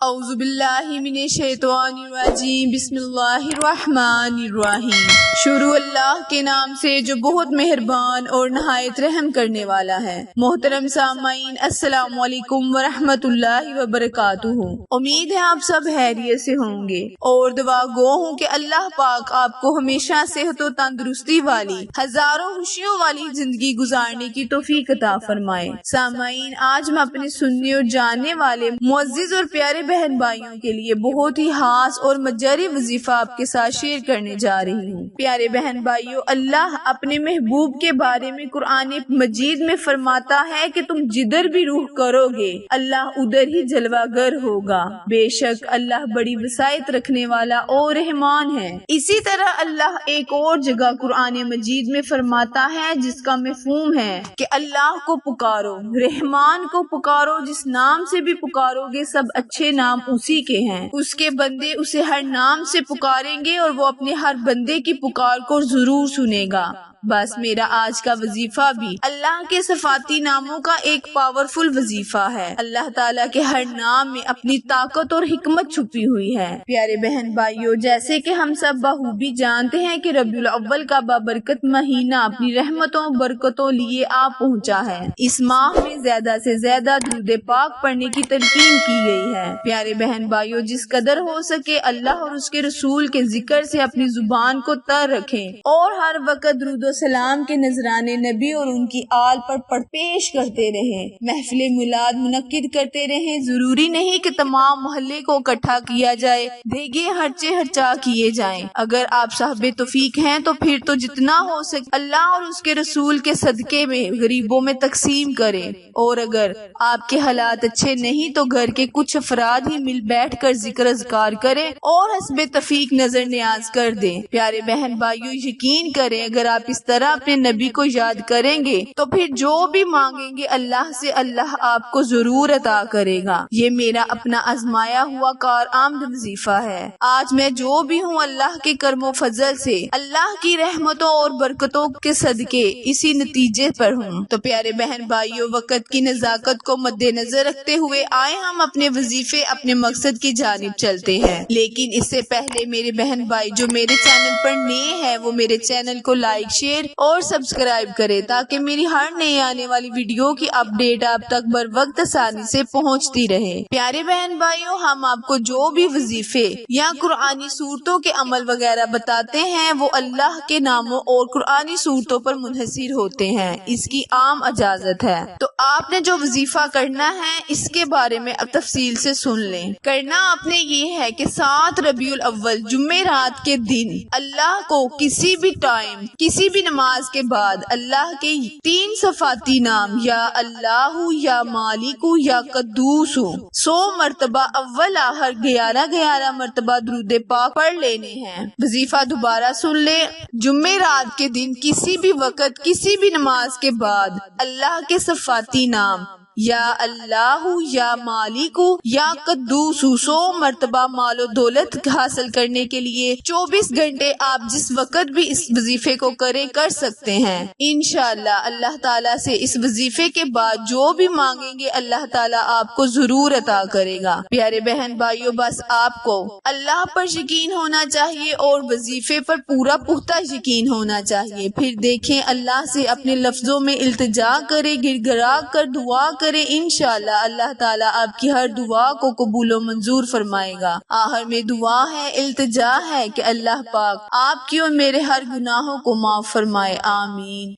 اعوذ باللہ من الشیطان الرجیم، بسم اللہ الرحمن الرحیم۔ شروع اللہ کے نام سے جو بہت مہربان اور نہایت رحم کرنے والا ہے۔ محترم سامعین، السلام علیکم ورحمۃ اللہ وبرکاتہ۔ امید ہے آپ سب خیریت سے ہوں گے اور دعا گو ہوں کہ اللہ پاک آپ کو ہمیشہ صحت و تندرستی والی ہزاروں خوشیوں والی زندگی گزارنے کی توفیق عطا فرمائے۔ سامعین، آج میں اپنے سننے اور جاننے والے معزز اور پیارے بہن بھائیوں کے لیے بہت ہی خاص اور مجری وظیفہ آپ کے ساتھ شیئر کرنے جا رہی ہوں۔ پیارے بہن بھائیوں، اللہ اپنے محبوب کے بارے میں قرآن مجید میں فرماتا ہے کہ تم جدھر بھی روح کرو گے اللہ ادھر ہی جلوہ گر ہوگا۔ بے شک اللہ بڑی وسعت رکھنے والا اور رحمان ہے۔ اسی طرح اللہ ایک اور جگہ قرآن مجید میں فرماتا ہے جس کا مفہوم ہے کہ اللہ کو پکارو، رحمان کو پکارو، جس نام سے بھی پکارو گے سب اچھے نام اسی کے ہیں۔ اس کے بندے اسے ہر نام سے پکاریں گے اور وہ اپنے ہر بندے کی پکار کو ضرور سنے گا۔ بس میرا آج کا وظیفہ بھی اللہ کے صفاتی ناموں کا ایک پاورفل وظیفہ ہے۔ اللہ تعالیٰ کے ہر نام میں اپنی طاقت اور حکمت چھپی ہوئی ہے۔ پیارے بہن بھائیوں، جیسے کہ ہم سب بخوبی جانتے ہیں کہ ربیع الاول کا بابرکت مہینہ اپنی رحمتوں برکتوں لیے آ پہنچا ہے۔ اس ماہ میں زیادہ سے زیادہ درود پاک پڑھنے کی تلقین کی گئی ہے۔ پیارے بہن بھائیوں، جس قدر ہو سکے اللہ اور اس کے رسول کے ذکر سے اپنی زبان کو تر رکھیں اور ہر وقت درود و سلام کے نذرانے نبی اور ان کی آل پر پیش کرتے رہیں، محفل میلاد منعقد کرتے رہیں۔ ضروری نہیں کہ تمام محلے کو اکٹھا کیا جائے، دیگے ہرچے ہرچا کیے جائیں۔ اگر آپ صاحب توفیق ہیں تو پھر تو جتنا ہو سکے اللہ اور اس کے رسول کے صدقے میں غریبوں میں تقسیم کریں، اور اگر آپ کے حالات اچھے نہیں تو گھر کے کچھ افراد ہی مل بیٹھ کر ذکر اذکار کریں اور حسب توفیق نظر نیاز کر دیں۔ پیارے بہن بھائیوں، یقین کریں اگر آپ اس طرح اپنے نبی کو یاد کریں گے تو پھر جو بھی مانگیں گے اللہ سے اللہ آپ کو ضرور عطا کرے گا۔ یہ میرا اپنا آزمایا ہوا کارآمد وظیفہ ہے۔ آج میں جو بھی ہوں اللہ کے کرم و فضل سے، اللہ کی رحمتوں اور برکتوں کے صدقے اسی نتیجے پر ہوں۔ تو پیارے بہن بھائیوں، وقت کی نزاکت کو مد نظر رکھتے ہوئے آئے ہم اپنے وظیفے اپنے مقصد کی جانب چلتے ہیں۔ لیکن اس سے پہلے میرے بہن بھائی جو میرے چینل پر نئے ہیں وہ میرے چینل کو لائک، شیئر اور سبسکرائب کرے تاکہ میری ہر نئی آنے والی ویڈیو کی اپڈیٹ آپ تک بر وقت آسانی سے پہنچتی رہے۔ پیارے بہن بھائیوں، ہم آپ کو جو بھی وظیفے یا قرآنی صورتوں کے عمل وغیرہ بتاتے ہیں وہ اللہ کے ناموں اور قرآنی صورتوں پر منحصر ہوتے ہیں، اس کی عام اجازت ہے۔ تو آپ نے جو وظیفہ کرنا ہے اس کے بارے میں اب تفصیل سے سن لیں۔ کرنا آپ نے یہ ہے کہ 7 ربیع الاول جمعرات کے دن اللہ کو کسی بھی ٹائم کسی بھی نماز کے بعد اللہ کے 3 صفاتی نام یا اللہ یا مالک یا قدوس 100 مرتبہ اول آخر 11 مرتبہ درود پاک پڑھ لینے ہیں۔ وظیفہ دوبارہ سن لیں۔ جمعرات کے دن کسی بھی وقت کسی بھی نماز کے بعد اللہ کے صفاتی نام یا اللہ یا مالک یا قدوس 100 مرتبہ مال و دولت حاصل کرنے کے لیے 24 گھنٹے آپ جس وقت بھی اس وظیفے کو کر سکتے ہیں۔ انشاءاللہ اللہ تعالیٰ سے اس وظیفے کے بعد جو بھی مانگیں گے اللہ تعالیٰ آپ کو ضرور عطا کرے گا۔ پیارے بہن بھائیوں، بس آپ کو اللہ پر یقین ہونا چاہیے اور وظیفے پر پورا پختہ یقین ہونا چاہیے۔ پھر دیکھیں اللہ سے اپنے لفظوں میں التجا کرے، گر گرا کر دعا کرے، انشاءاللہ اللہ تعالیٰ آپ کی ہر دعا کو قبول و منظور فرمائے گا۔ آخر میں دعا ہے، التجا ہے کہ اللہ پاک آپ کی اور میرے ہر گناہوں کو معاف فرمائے، آمین۔